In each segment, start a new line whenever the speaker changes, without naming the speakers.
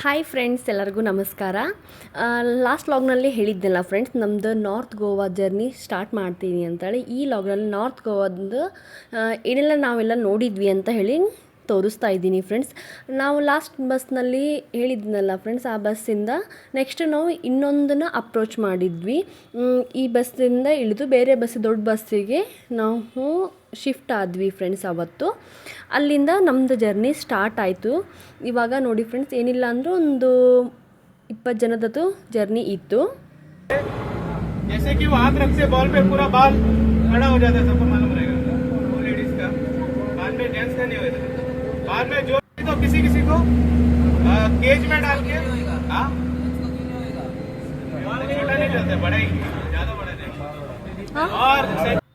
Hi friends, ಎಲ್ಲರಿಗೂ ನಮಸ್ಕಾರ. Last ಲಾಗ್ನಲ್ಲಿ ಹೇಳಿದ್ದೆನಲ್ಲ friends, ನಮ್ಮದು ನಾರ್ತ್ ಗೋವಾ ಜರ್ನಿ ಸ್ಟಾರ್ಟ್ ಮಾಡ್ತೀನಿ ಅಂತೇಳಿ. ಈ ಲಾಗ್ನಲ್ಲಿ ನಾರ್ತ್ ಗೋವಾದ ಏನೆಲ್ಲ ನಾವೆಲ್ಲ ನೋಡಿದ್ವಿ ಅಂತ ಹೇಳಿ ತೋರಿಸ್ತಾ ಇದ್ದೀನಿ ಫ್ರೆಂಡ್ಸ್. ನಾವು ಲಾಸ್ಟ್ ಬಸ್ನಲ್ಲಿ ಹೇಳಿದ್ನಲ್ಲ ಫ್ರೆಂಡ್ಸ್, ಆ ಬಸ್ಸಿಂದ ನೆಕ್ಸ್ಟ್ ನಾವು ಇನ್ನೊಂದನ್ನು ಅಪ್ರೋಚ್ ಮಾಡಿದ್ವಿ. ಈ ಬಸ್ಸಿಂದ ಇಳಿದು ಬೇರೆ ಬಸ್, ದೊಡ್ಡ ಬಸ್ಸಿಗೆ ನಾವು ಶಿಫ್ಟ್ ಆದ್ವಿ ಫ್ರೆಂಡ್ಸ್. ಅವತ್ತು ಅಲ್ಲಿಂದ ನಮ್ಮದು ಜರ್ನಿ ಸ್ಟಾರ್ಟ್ ಆಯಿತು. ಇವಾಗ ನೋಡಿ ಫ್ರೆಂಡ್ಸ್, ಏನಿಲ್ಲ ಅಂದರೂ ಒಂದು 20 ಜನದದ್ದು ಜರ್ನಿ ಇತ್ತು.
जैसे कि वो हाथ रख से बॉल पे पूरा बाल खड़ा हो जाता है, सबको मालूम रहेगा वो लेडीज का बाल में डांस करने हुए थे। बाद में जो तो किसी किसी को केज में डाल के छोटा नहीं चलता, बड़ा ही, ज्यादा बड़ा नहीं। और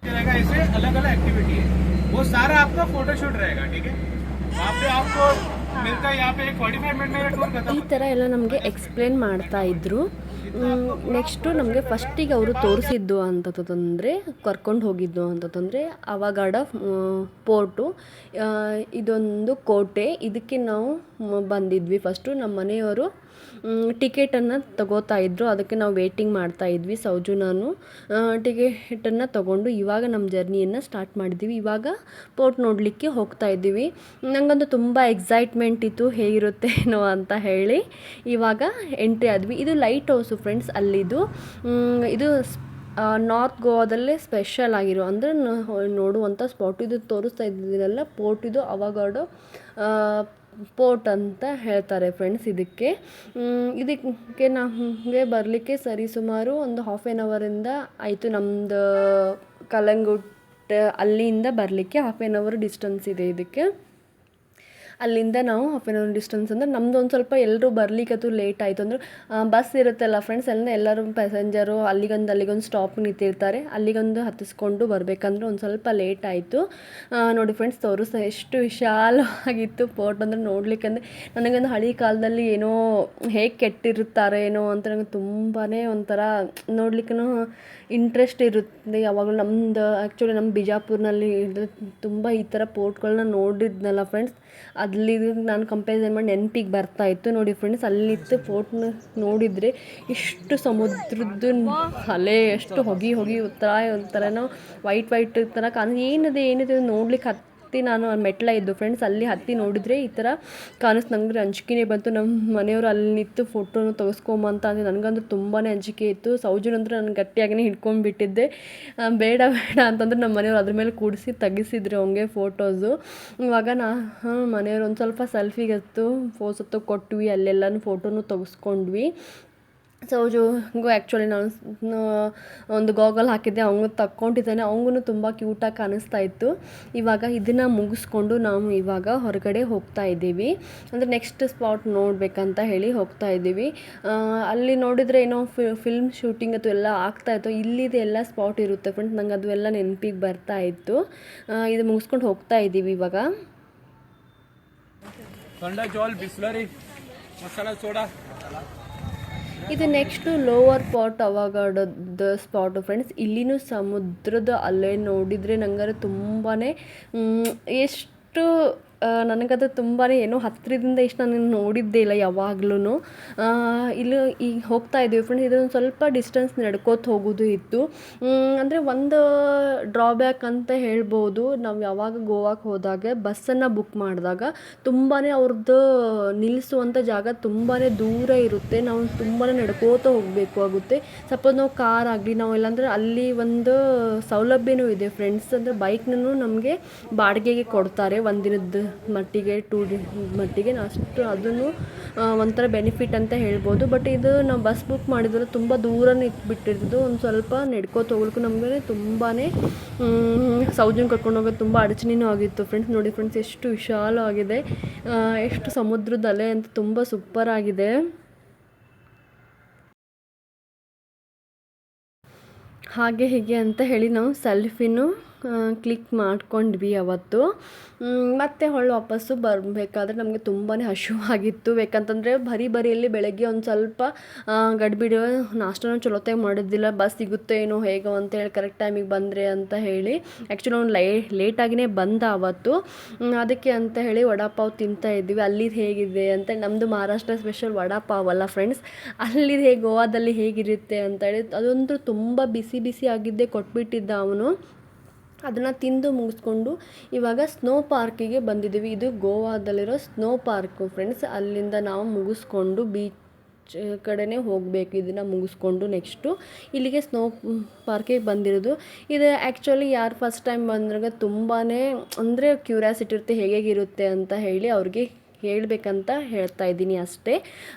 रहेगा ऐसे अलग अलग एक्टिविटी है, वो सारा आपका फोटोशूट रहेगा। ठीक है, वहाँ पे आपको मिलता है, यहाँ पे 45 मिनट में टूर खत्म।
ಈ ಥರ ಎಲ್ಲ ನಮಗೆ ಎಕ್ಸ್ಪ್ಲೇನ್ ಮಾಡ್ತಾ ಇದ್ರು. ನೆಕ್ಸ್ಟು ನಮಗೆ ಫಸ್ಟಿಗೆ ಅವರು ತೋರಿಸಿದ್ದು ಅಂತಂದರೆ, ಕರ್ಕೊಂಡು ಹೋಗಿದ್ದು ಅಂತಂದರೆ ಅವಘಡ ಪೋರ್ಟು. ಇದೊಂದು ಕೋಟೆ, ಇದಕ್ಕೆ ನಾವು ಬಂದಿದ್ವಿ. ಫಸ್ಟು ನಮ್ಮ ಮನೆಯವರು ಟಿಕೆಟನ್ನು ತಗೋತಾ ಇದ್ದರು, ಅದಕ್ಕೆ ನಾವು ವೇಟಿಂಗ್ ಮಾಡ್ತಾ ಇದ್ವಿ. ಸೌಜು ನಾನು ಟಿಕೆಟನ್ನು ತಗೊಂಡು ಇವಾಗ ನಮ್ಮ ಜರ್ನಿಯನ್ನು ಸ್ಟಾರ್ಟ್ ಮಾಡಿದ್ದೀವಿ. ಇವಾಗ ಪೋರ್ಟ್ ನೋಡಲಿಕ್ಕೆ ಹೋಗ್ತಾ ಇದ್ದೀವಿ. ನನಗಂತೂ ತುಂಬ ಎಕ್ಸೈಟ್ಮೆಂಟ್ ಇತ್ತು, ಹೇಗಿರುತ್ತೇನೋ ಅಂತ ಹೇಳಿ. ಇವಾಗ ಎಂಟ್ರಿ ಆದ್ವಿ. ಇದು ಲೈಟ್ ಹೌಸು ಫ್ರೆಂಡ್ಸ್, ಅಲ್ಲಿದು. ಇದು ನಾರ್ತ್ ಗೋವಾದಲ್ಲೇ ಸ್ಪೆಷಲ್ ಆಗಿರೋ ಅಂದರೆ ನೋಡುವಂಥ ಸ್ಪಾಟ್. ಇದು ತೋರಿಸ್ತಾ ಇದ್ದಿದ್ದೆಲ್ಲ ಪೋರ್ಟ್, ಇದು ಅವಘಡ ಪೋರ್ಟ್ ಅಂತ ಹೇಳ್ತಾರೆ ಫ್ರೆಂಡ್ಸ್. ಇದಕ್ಕೆ ನಮಗೆ ಬರಲಿಕ್ಕೆ ಸುಮಾರು ಒಂದು ½ ಆಯಿತು. ನಮ್ಮದು ಕಲಂಗುಟ್ ಅಲ್ಲಿಂದ ಬರಲಿಕ್ಕೆ ½ ಡಿಸ್ಟೆನ್ಸ್ ಇದೆ ಇದಕ್ಕೆ. ಅಲ್ಲಿಂದ ನಾವು ½ ಡಿಸ್ಟೆನ್ಸ್ ಅಂದರೆ ನಮ್ಮದು ಒಂದು ಸ್ವಲ್ಪ ಎಲ್ಲರೂ ಬರಲಿಕ್ಕಂತೂ ಲೇಟ್ ಆಯಿತು. ಅಂದರೆ ಬಸ್ ಇರುತ್ತಲ್ಲ ಫ್ರೆಂಡ್ಸ್, ಎಲ್ಲರೂ ಪ್ಯಾಸೆಂಜರು ಅಲ್ಲಿಗೊಂದು ಸ್ಟಾಪ್ ನಿಂತಿರ್ತಾರೆ, ಅಲ್ಲಿಗೊಂದು ಹತ್ತಿಸ್ಕೊಂಡು ಬರಬೇಕಂದ್ರೆ ಒಂದು ಸ್ವಲ್ಪ ಲೇಟ್ ಆಯಿತು. ನೋಡಿ ಫ್ರೆಂಡ್ಸ್, ತೋರಿಸ್ತಾ ಎಷ್ಟು ವಿಶಾಲವಾಗಿತ್ತು ಪೋರ್ಟ್ ಅಂದರೆ ನೋಡಲಿಕ್ಕಂದ್ರೆ. ನನಗೊಂದು ಹಳೆ ಕಾಲದಲ್ಲಿ ಏನೋ ಹೇಗೆ ಕೆಟ್ಟಿರುತ್ತಾರೆ ಏನೋ ಅಂತ ನನಗೆ ತುಂಬಾ ಒಂಥರ ನೋಡ್ಲಿಕ್ಕೂ ಇಂಟ್ರೆಸ್ಟ್ ಇರುತ್ತೆ. ಯಾವಾಗಲೂ ಆ್ಯಕ್ಚುಲಿ ನಮ್ಮ ಬಿಜಾಪುರ್ನಲ್ಲಿ ತುಂಬ ಈ ಥರ ಪೋರ್ಟ್ಗಳನ್ನ ನೋಡಿದ್ನಲ್ಲ ಫ್ರೆಂಡ್ಸ್, ಅಲ್ಲಿ ನಾನು ಕಂಪ್ಯಾರಿಸನ್ ಮಾಡಿ ನೆನಪಿಗೆ ಬರ್ತಾಯಿತ್ತು. ನೋಡಿ ಫ್ರೆಂಡ್ಸ್, ಅಲ್ಲಿತ್ತು ಪೋರ್ಟ್ನ ನೋಡಿದರೆ ಎಷ್ಟು ಸಮುದ್ರದ್ದು ಅಲೆ, ಎಷ್ಟು ಹೊಗೆ ಒಂಥರ ವೈಟ್ ಥರ ಏನಿದೆ ನೋಡ್ಲಿಕ್ಕೆ ನಾನು ಮೆಟ್ಲ ಇದ್ದು ಫ್ರೆಂಡ್ಸ್. ಅಲ್ಲಿ ಹತ್ತಿ ನೋಡಿದರೆ ಈ ಥರ ನಂಗೆ ಅಂಜಿಕೆನೇ ಬಂತು. ನಮ್ಮ ಮನೆಯವರು ಅಲ್ಲಿ ನಿಂತು ಫೋಟೋನು ತೆಗೆಸ್ಕೊಂಬಂತ ಅಂದರೆ ನನಗಂತೂ ತುಂಬಾ ಅಂಜಿಕೆ ಇತ್ತು. ಸೌಜನಂದ್ರೆ ನಾನು ಗಟ್ಟಿಯಾಗಿಯೇ ಹಿಡ್ಕೊಂಡ್ಬಿಟ್ಟಿದ್ದೆ. ಬೇಡ ಅಂತಂದ್ರೆ ನಮ್ಮ ಮನೆಯವರು ಅದ್ರ ಮೇಲೆ ಕೂಡಿಸಿ ತೆಗಿಸಿದ್ರು ಅವಂಗೆ ಫೋಟೋಸು. ಇವಾಗ ಮನೆಯವರು ಒಂದು ಸ್ವಲ್ಪ ಸೆಲ್ಫಿಗತ್ತು ಫೋಸ್ ಕೊಟ್ವಿ, ಅಲ್ಲೆಲ್ಲನೂ ಫೋಟೋನು ತೆಗೆಸ್ಕೊಂಡ್ವಿ. ಸೌಜುಗೂ ಆ್ಯಕ್ಚುಲಿ ನಾನು ಒಂದು ಗಾಗಲ್ ಹಾಕಿದ್ದೆ, ಅವನು ತಕ್ಕೊಂಡಿದ್ದಾನೆ. ಅವನಿಗೂ ತುಂಬ ಕ್ಯೂಟಾಗಿ ಕಾಣಿಸ್ತಾ ಇತ್ತು. ಇವಾಗ ಇದನ್ನು ಮುಗಿಸ್ಕೊಂಡು ನಾವು ಇವಾಗ ಹೊರಗಡೆ ಹೋಗ್ತಾ ಇದ್ದೀವಿ. ಅಂದರೆ ನೆಕ್ಸ್ಟ್ ಸ್ಪಾಟ್ ನೋಡಬೇಕಂತ ಹೇಳಿ ಹೋಗ್ತಾ ಇದ್ದೀವಿ. ಅಲ್ಲಿ ನೋಡಿದರೆ ಏನೋ ಫಿಲ್ಮ್ ಶೂಟಿಂಗ್ ಅದು ಎಲ್ಲ ಆಗ್ತಾಯಿತ್ತು. ಇಲ್ಲಿದೆ ಎಲ್ಲ ಸ್ಪಾಟ್ ಇರುತ್ತೆ ಫ್ರೆಂಡ್ಸ್, ನಂಗೆ ಅದು ಎಲ್ಲ ನೆನಪಿಗೆ ಬರ್ತಾ ಇತ್ತು. ಇದು ಮುಗಿಸ್ಕೊಂಡು ಹೋಗ್ತಾ ಇದ್ದೀವಿ ಇವಾಗ. ಇದು ನೆಕ್ಸ್ಟು ಲೋವರ್ ಪಾರ್ಟ್ ಅವಘಡದ ಸ್ಪಾಟು ಫ್ರೆಂಡ್ಸ್. ಇಲ್ಲಿನೂ ಸಮುದ್ರದ ಅಲೆ ನೋಡಿದರೆ ನಂಗಾರೆ ತುಂಬಾ ಎಷ್ಟು ನನಗದು ತುಂಬಾ ಏನೋ ಹತ್ತಿರದಿಂದ ಇಷ್ಟು ನಾನು ನೋಡಿದ್ದೇ ಇಲ್ಲ ಯಾವಾಗ್ಲೂ. ಇಲ್ಲಿ ಈಗ ಹೋಗ್ತಾ ಇದ್ದೀವಿ ಫ್ರೆಂಡ್ಸ್. ಇದೊಂದು ಸ್ವಲ್ಪ ಡಿಸ್ಟೆನ್ಸ್ ನಡ್ಕೋತ ಹೋಗೋದು ಇತ್ತು. ಅಂದರೆ ಒಂದು ಡ್ರಾಬ್ಯಾಕ್ ಅಂತ ಹೇಳ್ಬೋದು. ನಾವು ಯಾವಾಗ ಗೋವಾಕ್ಕೆ ಹೋದಾಗ ಬಸ್ಸನ್ನು ಬುಕ್ ಮಾಡಿದಾಗ ತುಂಬಾ ಅವ್ರದ್ದು ನಿಲ್ಲಿಸುವಂಥ ಜಾಗ ತುಂಬಾ ದೂರ ಇರುತ್ತೆ. ನಾವು ತುಂಬಾ ನಡ್ಕೋತ ಹೋಗಬೇಕು ಆಗುತ್ತೆ. ಸಪೋಸ್ ನಾವು ಕಾರ್ ಆಗಲಿ, ನಾವು ಇಲ್ಲಾಂದರೆ ಅಲ್ಲಿ ಒಂದು ಸೌಲಭ್ಯನೂ ಇದೆ ಫ್ರೆಂಡ್ಸ್. ಅಂದರೆ ಬೈಕ್ನೂ ನಮಗೆ ಬಾಡಿಗೆಗೆ ಕೊಡ್ತಾರೆ ಒಂದಿನದ ಮಟ್ಟಿಗೆ, 2 ಡೇ ಮಟ್ಟಿಗೆ. ಅಷ್ಟು ಅದನ್ನು ಒಂಥರ ಬೆನಿಫಿಟ್ ಅಂತ ಹೇಳ್ಬೋದು. ಬಟ್ ಇದು ನಾವು ಬಸ್ ಬುಕ್ ಮಾಡಿದ್ರೆ ತುಂಬ ದೂರ ಇಟ್ಬಿಟ್ಟಿರೋದು. ಒಂದು ಸ್ವಲ್ಪ ನಡ್ಕೋತ ಹೋಗ್ಲಿಕ್ಕೂ ನಮಗೆ ತುಂಬಾ ಸೌಜನ್ ಕರ್ಕೊಂಡು ಹೋಗೋದು ತುಂಬ ಅಡಚಣೆನೂ ಆಗಿತ್ತು ಫ್ರೆಂಡ್ಸ್. ನೋಡಿ ಫ್ರೆಂಡ್ಸ್, ಎಷ್ಟು ವಿಶಾಲವಾಗಿದೆ, ಎಷ್ಟು ಸಮುದ್ರದ ಅಲೆ ಅಂತ ತುಂಬ ಸೂಪರ್ ಆಗಿದೆ. ಹಾಗೆ ಹೀಗೆ ಅಂತ ಹೇಳಿ ನಾವು ಸೆಲ್ಫಿನೂ ಕ್ಲಿಕ್ ಮಾಡ್ಕೊಂಡ್ವಿ ಅವತ್ತು. ಮತ್ತು ವಾಪಸ್ಸು ಬರಬೇಕಾದ್ರೆ ನಮಗೆ ತುಂಬಾ ಹಸಿವಾಗಿತ್ತು. ಬೇಕಂತಂದರೆ ಬರಿಯಲ್ಲಿ ಬೆಳಗ್ಗೆ ಒಂದು ಸ್ವಲ್ಪ ಗಡಿಬಿಡಿ ನಾಷ್ಟನೂ ಚಲೋತ್ತಾಗಿ ಮಾಡಿದ್ದಿಲ್ಲ. ಬಸ್ ಸಿಗುತ್ತೆ ಏನೋ ಹೇಗೋ ಅಂತೇಳಿ ಕರೆಕ್ಟ್ ಟೈಮಿಗೆ ಬಂದರೆ ಅಂತ ಹೇಳಿ. ಆ್ಯಕ್ಚುಲಿ ಅವ್ನು ಲೇಟಾಗಿಯೇ ಬಂದ ಅವತ್ತು. ಅದಕ್ಕೆ ಅಂತ ಹೇಳಿ ವಡಾಪಾವ್ ತಿಂತಾ ಇದ್ವಿ. ಅಲ್ಲಿದು ಹೇಗಿದೆ ಅಂತ, ನಮ್ಮದು ಮಹಾರಾಷ್ಟ್ರ ಸ್ಪೆಷಲ್ ವಡಾಪಾವ್ ಅಲ್ಲ ಫ್ರೆಂಡ್ಸ್, ಅಲ್ಲಿದು ಹೇಗೆ ಗೋವಾದಲ್ಲಿ ಹೇಗಿರುತ್ತೆ ಅಂತೇಳಿ ಅದೊಂದು ತುಂಬ ಬಿಸಿ ಆಗಿದ್ದೇ ಕೊಟ್ಬಿಟ್ಟಿದ್ದ ಅವನು. ಅದನ್ನು ತಿಂದು ಮುಗಿಸ್ಕೊಂಡು ಇವಾಗ ಸ್ನೋ ಪಾರ್ಕಿಗೆ ಬಂದಿದ್ದೀವಿ. ಇದು ಗೋವಾದಲ್ಲಿರೋ ಸ್ನೋ ಪಾರ್ಕು ಫ್ರೆಂಡ್ಸ್. ಅಲ್ಲಿಂದ ನಾವು ಮುಗಿಸ್ಕೊಂಡು ಬೀಚ್ ಕಡೆನೇ ಹೋಗಬೇಕು. ಇದನ್ನು ಮುಗಿಸ್ಕೊಂಡು ನೆಕ್ಸ್ಟು ಇಲ್ಲಿಗೆ ಸ್ನೋ ಪಾರ್ಕಿಗೆ ಬಂದಿರೋದು. ಇದು ಆ್ಯಕ್ಚುಲಿ ಯಾರು ಫಸ್ಟ್ ಟೈಮ್ ಬಂದ್ರಾಗ ತುಂಬಾ ಅಂದರೆ ಕ್ಯೂರಿಯಾಸಿಟಿ ಇರುತ್ತೆ ಹೇಗಿರುತ್ತೆ ಅಂತ ಹೇಳಿ ಅವ್ರಿಗೆ ಹೇಳಬೇಕಂತ ಹೇಳ್ತಾ ಇದ್ದೀನಿ ಅಷ್ಟೇ.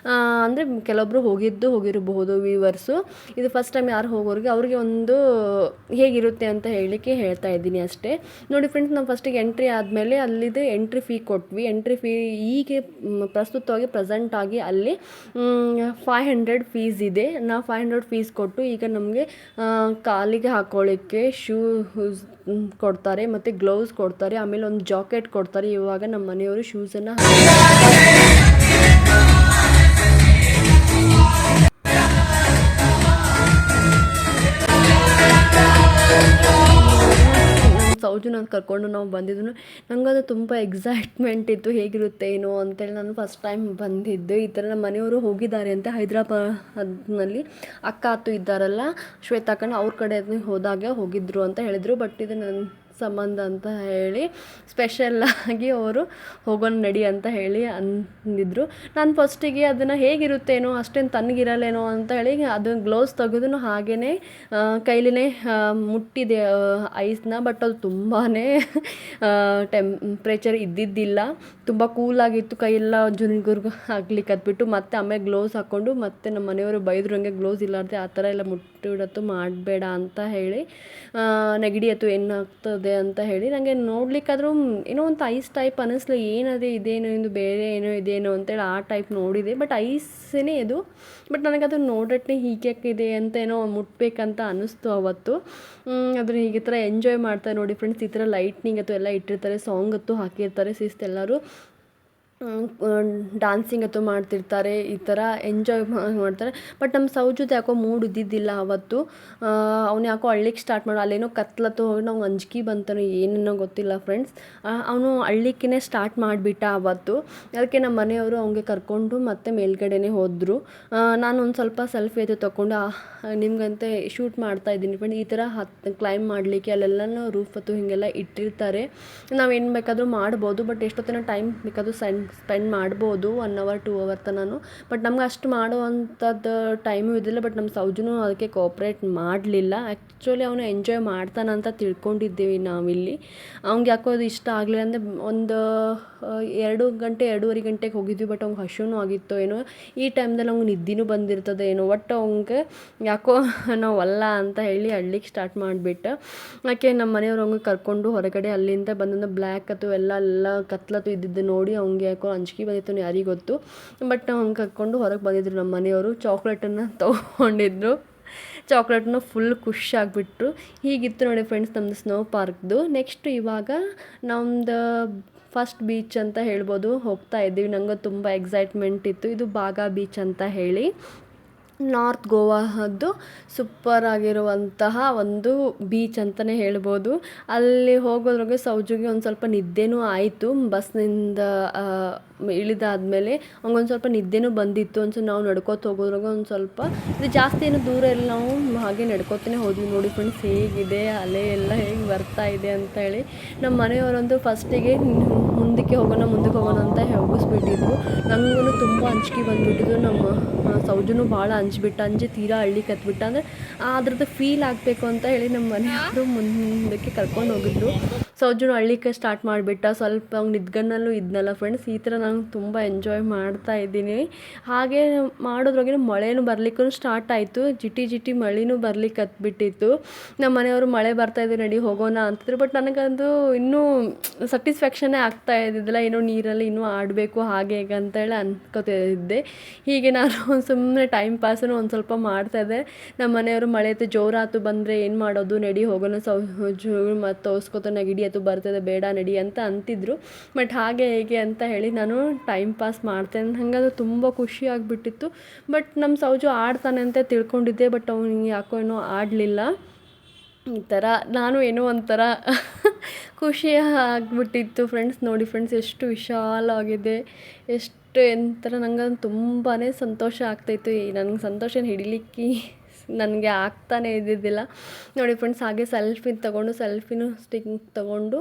ಅಂದರೆ ಕೆಲವೊಬ್ಬರು ಹೋಗಿರಬಹುದು ವ್ಯೂವರ್ಸು. ಇದು ಫಸ್ಟ್ ಟೈಮ್ ಯಾರು ಹೋಗೋರಿಗೆ ಅವ್ರಿಗೆ ಒಂದು ಹೇಗಿರುತ್ತೆ ಅಂತ ಹೇಳಲಿಕ್ಕೆ ಹೇಳ್ತಾ ಇದ್ದೀನಿ ಅಷ್ಟೇ. ನೋಡಿ ಫ್ರೆಂಡ್ಸ್, ನಾವು ಫಸ್ಟಿಗೆ ಎಂಟ್ರಿ ಆದಮೇಲೆ ಅಲ್ಲಿದೆ ಎಂಟ್ರಿ ಫೀ ಕೊಟ್ವಿ. ಎಂಟ್ರಿ ಫೀ ಈಗ ಪ್ರಸ್ತುತವಾಗಿ ಪ್ರೆಸೆಂಟಾಗಿ ಅಲ್ಲಿ 500 ಫೀಸ್ ಇದೆ. ನಾವು 500 ಫೀಸ್ ಕೊಟ್ಟು ಈಗ ನಮಗೆ ಕಾಲಿಗೆ ಹಾಕೊಳ್ಳಿಕ್ಕೆ ಶೂಸ್ ಕೊಡ್ತಾರೆ ಮತ್ತು ಗ್ಲೌಸ್ ಕೊಡ್ತಾರೆ, ಆಮೇಲೆ ಒಂದು ಜಾಕೆಟ್ ಕೊಡ್ತಾರೆ. ಇವಾಗ ನಮ್ಮ ಮನೆಯವರು ಶೂಸನ್ನು ಸೌಜು ನಾನು ಕರ್ಕೊಂಡು ನಾವು ಬಂದಿದ್ದು. ನನಗದು ತುಂಬ ಎಕ್ಸೈಟ್ಮೆಂಟ್ ಇತ್ತು, ಹೇಗಿರುತ್ತೆ ಏನೋ ಅಂತೇಳಿ. ನಾನು ಫಸ್ಟ್ ಟೈಮ್ ಬಂದಿದ್ದು. ಈ ಥರ ನಮ್ಮ ಮನೆಯವರು ಹೋಗಿದ್ದಾರೆ ಅಂತ ಹೈದ್ರಾಬಾದ್ನಲ್ಲಿ ಅಕ್ಕ ಇದ್ದಾರಲ್ಲ ಶ್ವೇತಾಕಣ್ಣ, ಅವ್ರ ಕಡೆ ಹೋದಾಗ ಹೋಗಿದ್ರು ಅಂತ ಹೇಳಿದರು. ಬಟ್ ಇದು ನನ್ನ ಸಂಬಂಧ ಅಂತ ಹೇಳಿ ಸ್ಪೆಷಲ್ಲಾಗಿ ಅವರು ಹೋಗೋಣ ನಡಿ ಅಂತ ಹೇಳಿ ಅಂದಿದ್ರು. ನಾನು ಫಸ್ಟಿಗೆ ಅದನ್ನು ಹೇಗಿರುತ್ತೇನೋ ಅಷ್ಟೇನು ತಣ್ಣಗಿರಲ್ಲೇನೋ ಅಂತ ಹೇಳಿ ಅದು ಗ್ಲೌಸ್ ತೆಗೆದು ಹಾಗೇ ಕೈಲಿನೇ ಮುಟ್ಟಿದೆ ಐಸ್ನ. ಬಟ್ ಅದು ತುಂಬಾ ಟೆಂಪ್ರೇಚರ್ ಇದ್ದಿದ್ದಿಲ್ಲ, ತುಂಬ ಕೂಲಾಗಿತ್ತು. ಕೈಯೆಲ್ಲ ಜುನುಗುರ್ಗು ಆಗ್ಲಿಕ್ಕೆ ಹತ್ಬಿಟ್ಟು ಮತ್ತೆ ಆಮೇಲೆ ಗ್ಲೌಸ್ ಹಾಕ್ಕೊಂಡು ಮತ್ತೆ ನಮ್ಮ ಮನೆಯವರು ಬೈದ್ರು, ಹಂಗೆ ಗ್ಲೌಸ್ ಇಲ್ಲಾರ್ದೆ ಆ ಥರ ಎಲ್ಲ ಮುಟ್ಟಿಡತ್ತು ಮಾಡಬೇಡ ಅಂತ ಹೇಳಿ, ನೆಗಡಿ ಅಥವಾ ಏನಾಗ್ತದೆ ಅಂತ ಹೇಳಿ. ನನಗೆ ನೋಡ್ಲಿಕ್ಕಾದ್ರೂ ಏನೋ ಒಂದು ಐಸ್ ಟೈಪ್ ಅನ್ನಿಸ್ಲಿ, ಏನದೇ ಇದೇನೋ ಇದು ಬೇರೆ ಏನೋ ಇದೇನೋ ಅಂತೇಳಿ ಆ ಟೈಪ್ ನೋಡಿದೆ. ಬಟ್ ಐಸೇ ಇದು. ಬಟ್ ನನಗದು ನೋಡಟ್ಟೆ ಹೀಗೆ ಅಂತ ಏನೋ ಮುಟ್ಬೇಕಂತ ಅನ್ನಿಸ್ತು ಅವತ್ತು. ಅದನ್ನು ಹೀಗೆ ಥರ ಎಂಜಾಯ್ ಮಾಡ್ತಾರೆ ನೋಡಿ ಫ್ರೆಂಡ್ಸ್. ಈ ಥರ ಲೈಟ್ನಿಂಗ್ ಅಥವಾ ಎಲ್ಲ ಇಟ್ಟಿರ್ತಾರೆ, ಸಾಂಗ್ ಅಂತೂ ಹಾಕಿರ್ತಾರೆ, ಎಲ್ಲರೂ ಡ್ಯಾನ್ಸಿಂಗ್ ಅಂತೂ ಮಾಡ್ತಿರ್ತಾರೆ, ಈ ಥರ ಎಂಜಾಯ್ ಮಾಡ್ತಾರೆ. ಬಟ್ ನಮ್ಮ ಸೌಜುದು ಯಾಕೋ ಮೂಡ್ ಇದ್ದಿದ್ದಿಲ್ಲ ಅವತ್ತು. ಅವ್ನು ಯಾಕೋ ಅಳ್ಳಿಕ್ಕೆ ಸ್ಟಾರ್ಟ್ ಮಾಡೋ, ಅಲ್ಲೇನೋ ಕತ್ಲತ್ತು ಹೋಗಿ ನಾವು ಅಂಜಿಕೆ ಬಂತಾನೋ ಏನೇನೋ ಗೊತ್ತಿಲ್ಲ ಫ್ರೆಂಡ್ಸ್. ಅವನು ಅಳ್ಳಿಕ್ಕೇ ಸ್ಟಾರ್ಟ್ ಮಾಡಿಬಿಟ್ಟ ಅವತ್ತು. ಅದಕ್ಕೆ ನಮ್ಮ ಮನೆಯವರು ಅವನಿಗೆ ಕರ್ಕೊಂಡು ಮತ್ತೆ ಮೇಲ್ಗಡೆನೇ ಹೋದರು. ನಾನು ಒಂದು ಸ್ವಲ್ಪ ಸೆಲ್ಫಿ ಅದು ತೊಗೊಂಡು ನಿಮಗಂತೆ ಶೂಟ್ ಮಾಡ್ತಾ ಇದ್ದೀನಿ ಫ್ರೆಂಡ್. ಈ ಥರ ಕ್ಲೈಮ್ ಮಾಡಲಿಕ್ಕೆ ಅಲ್ಲೆಲ್ಲನೂ ರೂಫ್ ಅಥವಾ ಹೀಗೆಲ್ಲ ಇಟ್ಟಿರ್ತಾರೆ. ನಾವೇನು ಬೇಕಾದರೂ ಮಾಡ್ಬೋದು, ಬಟ್ ಎಷ್ಟೊತ್ತಿನ ಟೈಮ್ ಬೇಕಾದರೂ ಸ್ಪೆಂಡ್ ಮಾಡ್ಬೋದು, 1 hour 2 hour ತನೂ. ಬಟ್ ನಮ್ಗೆ ಅಷ್ಟು ಮಾಡುವಂಥದ್ದು ಟೈಮು ಇದ್ದಿಲ್ಲ. ಬಟ್ ನಮ್ಮ ಸೌಜುನೂ ಅದಕ್ಕೆ ಕೋಪ್ರೇಟ್ ಮಾಡಲಿಲ್ಲ. ಆ್ಯಕ್ಚುಲಿ ಅವನು ಎಂಜಾಯ್ ಮಾಡ್ತಾನಂತ ತಿಳ್ಕೊಂಡಿದ್ದೀವಿ ನಾವಿಲ್ಲಿ. ಅವ್ನಿಗೆ ಯಾಕೋ ಅದು ಇಷ್ಟ ಆಗಲಿಲ್ಲ. ಅಂದರೆ ಒಂದು 2-2:30 ಗಂಟೆಗೆ ಹೋಗಿದ್ವಿ. ಬಟ್ ಅವ್ನಿಗೆ ಹಸಿನೂ ಆಗಿತ್ತು ಏನೋ, ಈ ಟೈಮ್ದಲ್ಲಿ ಅವ್ನಿಗೆ ನಿದ್ದೆನೂ ಬಂದಿರ್ತದೆ ಏನೋ. ಒಟ್ಟು ಅವ್ನಿಗೆ ಯಾಕೋ ನಾವು ಅಲ್ಲ ಅಂತ ಹೇಳಿ ಅಳ್ಳಿಕ್ಕೆ ಸ್ಟಾರ್ಟ್ ಮಾಡಿಬಿಟ್ಟು. ಯಾಕೆ ನಮ್ಮ ಮನೆಯವ್ರು ಅವ್ನಿಗೆ ಕರ್ಕೊಂಡು ಹೊರಗಡೆ ಅಲ್ಲಿಂದ ಬಂದ ಬ್ಲ್ಯಾಕ್ ಅಥವಾ ಎಲ್ಲ ಕತ್ಲತ್ತು ಇದ್ದಿದ್ದು ನೋಡಿ ಅವ್ನಿಗೆ ಯಾಕೋ ಅಂಜಿಕೆ ಬಂದಿತ್ತು, ಯಾರಿಗೆ ಗೊತ್ತು. ಬಟ್ ಅವ್ನು ಕರ್ಕೊಂಡು ಹೊರಗೆ ಬಂದಿದ್ರು ನಮ್ಮ ಮನೆಯವರು. ಚಾಕ್ಲೇಟನ್ನು ತೊಗೊಂಡಿದ್ರು. ಚಾಕ್ಲೇಟ್ನ ಫುಲ್ ಖುಷಿ ಆಗಿಬಿಟ್ರು. ಹೀಗಿತ್ತು ನೋಡಿ ಫ್ರೆಂಡ್ಸ್ ನಮ್ಮದು ಸ್ನೋ ಪಾರ್ಕ್ದು. ನೆಕ್ಸ್ಟ್ ಇವಾಗ ನಮ್ಮದು ಫಸ್ಟ್ ಬೀಚ್ ಅಂತ ಹೇಳ್ಬೋದು ಹೋಗ್ತಾ ಇದ್ದೀವಿ. ನನಗೆ ತುಂಬ ಎಕ್ಸೈಟ್ಮೆಂಟ್ ಇತ್ತು. ಇದು ಬಾಗಾ ಬೀಚ್ ಅಂತ ಹೇಳಿ ನಾರ್ತ್ ಗೋವಾದ್ದು ಸೂಪರ್ ಆಗಿರುವಂತಹ ಒಂದು ಬೀಚ್ ಅಂತಲೇ ಹೇಳ್ಬೋದು. ಅಲ್ಲಿ ಹೋಗೋದ್ರಾಗೆ ಸೌಜುಗೆ ಒಂದು ಸ್ವಲ್ಪ ನಿದ್ದೆನೂ ಆಯಿತು. ಬಸ್ನಿಂದ ಇಳಿದಾದ್ಮೇಲೆ ಅವ್ನಿಗೊಂದು ಸ್ವಲ್ಪ ನಿದ್ದೆನೂ ಬಂದಿತ್ತು. ನಾವು ನಡ್ಕೋತ ಹೋಗೋದ್ರಾಗ ಒಂದು ಸ್ವಲ್ಪ ಇದು ಜಾಸ್ತಿ ಏನು ದೂರ ಇಲ್ಲ, ನಾವು ಹಾಗೆ ನಡ್ಕೋತಾನೆ ಹೋದ್ವಿ. ನೋಡಿ ಫ್ರೆಂಡ್ಸ್ ಹೇಗಿದೆ ಅಲೆ ಎಲ್ಲ ಹೇಗೆ ಬರ್ತಾ ಇದೆ ಅಂತ ಹೇಳಿ. ನಮ್ಮ ಮನೆಯವರಂತೂ ಫಸ್ಟಿಗೆ ಮುಂದಕ್ಕೆ ಹೋಗೋಣ ಅಂತ ಹೋಗಿಸ್ಬಿಟ್ಟಿದ್ರು. ನನಗೂ ತುಂಬ ಅಂಜಿಕೆ ಬಂದುಬಿಟ್ಟಿದ್ದು. ನಮ್ಮ ಸೌಜುನು ಭಾಳ ಅಂಜಿ ತೀರಾ ಹಳ್ಳಿ ಕತ್ಬಿಟ್ಟ. ಅಂದರೆ ಅದ್ರದ್ದು ಫೀಲ್ ಆಗಬೇಕು ಅಂತ ಹೇಳಿ ನಮ್ಮ ಮನೆಯವರು ಮುಂದಕ್ಕೆ ಕರ್ಕೊಂಡು ಹೋಗಿದ್ರು. ಸೌಜುನು ಅಳ್ಳಿಕ್ಕೆ ಸ್ಟಾರ್ಟ್ ಮಾಡಿಬಿಟ್ಟ. ಸ್ವಲ್ಪ ಅವ್ನು ನಿದ್ಗಣ್ಣಲ್ಲೂ ಇದ್ನಲ್ಲ ಫ್ರೆಂಡ್ಸ್. ಈ ಥರ ನಾನು ತುಂಬ ಎಂಜಾಯ್ ಮಾಡ್ತಾ ಇದ್ದೀನಿ. ಹಾಗೆ ಮಾಡೋದ್ರೊಳಗೆ ಮಳೆನೂ ಬರ್ಲಿಕ್ಕೂ ಸ್ಟಾರ್ಟ್ ಆಯಿತು. ಜಿಟಿ ಜಿಟಿ ಮಳೆನೂ ಬರ್ಲಿಕ್ಕೆ ಹತ್ಬಿಟ್ಟಿತ್ತು. ನಮ್ಮ ಮನೆಯವರು ಮಳೆ ಬರ್ತಾಯಿದೆ ನಡಿ ಹೋಗೋಣ ಅಂತಿದ್ರು. ಬಟ್ ನನಗಂದು ಇನ್ನೂ ಸ್ಯಾಟಿಸ್ಫ್ಯಾಕ್ಷನ್ನೇ ಆಗ್ತಾ ಇದ್ದಿದ್ದಿಲ್ಲ. ಏನೋ ನೀರಲ್ಲಿ ಇನ್ನೂ ಆಡಬೇಕು ಹಾಗೆ ಹೇಗೆ ಅಂತೇಳಿ ಅನ್ಕೋತಿದ್ದೆ. ಹೀಗೆ ನಾನು ಸುಮ್ಮನೆ ಟೈಮ್ ಪಾಸನ್ನು ಒಂದು ಸ್ವಲ್ಪ ಮಾಡ್ತಾಯಿದ್ದೆ. ನಮ್ಮ ಮನೆಯವರು ಮಳೆ ಆಯ್ತು ಜೋರಾತು ಬಂದರೆ ಏನು ಮಾಡೋದು, ನಡಿ ಹೋಗೋಣ ಸೌಜು ಮತ್ತು ತೋರಿಸ್ಕೊತ ನೆಗಡಿ ಆಯ್ತು ಬರ್ತದೆ ಬೇಡ ನಡಿ ಅಂತ ಅಂತಿದ್ರು. ಬಟ್ ಹಾಗೆ ಹೇಗೆ ಅಂತ ಹೇಳಿ ನಾನು ಟೈಮ್ ಪಾಸ್ ಮಾಡ್ತೇನೆ. ಹಾಗಾದ್ರೆ ತುಂಬ ಖುಷಿ ಆಗಿಬಿಟ್ಟಿತ್ತು. ಬಟ್ ನಮ್ಮ ಸೌಜು ಆಡ್ತಾನೆ ಅಂತ ತಿಳ್ಕೊಂಡಿದ್ದೆ. ಬಟ್ ಅವನಿಗೆ ಯಾಕೋ ಏನೋ ಆಡಲಿಲ್ಲ. ಈ ಥರ ನಾನು ಏನೋ ಒಂಥರ ಖುಷಿ ಆಗಿಬಿಟ್ಟಿತ್ತು ಫ್ರೆಂಡ್ಸ್. ನೋಡಿ ಫ್ರೆಂಡ್ಸ್ ಎಷ್ಟು ವಿಶಾಲವಾಗಿದೆ, ಎಷ್ಟು ಎಂಥರ ನಂಗೆ ತುಂಬಾ ಸಂತೋಷ ಆಗ್ತಾಯಿತ್ತು. ನನಗೆ ಸಂತೋಷನ ಹಿಡಿಲಿಕ್ಕೆ ನನಗೆ ಆಗ್ತಾನೇ ಇದ್ದಿದ್ದಿಲ್ಲ. ನೋಡಿ ಫ್ರೆಂಡ್ಸ್ ಹಾಗೆ ಸೆಲ್ಫಿನೂ ಸ್ಟಿಕ್ ತೊಗೊಂಡು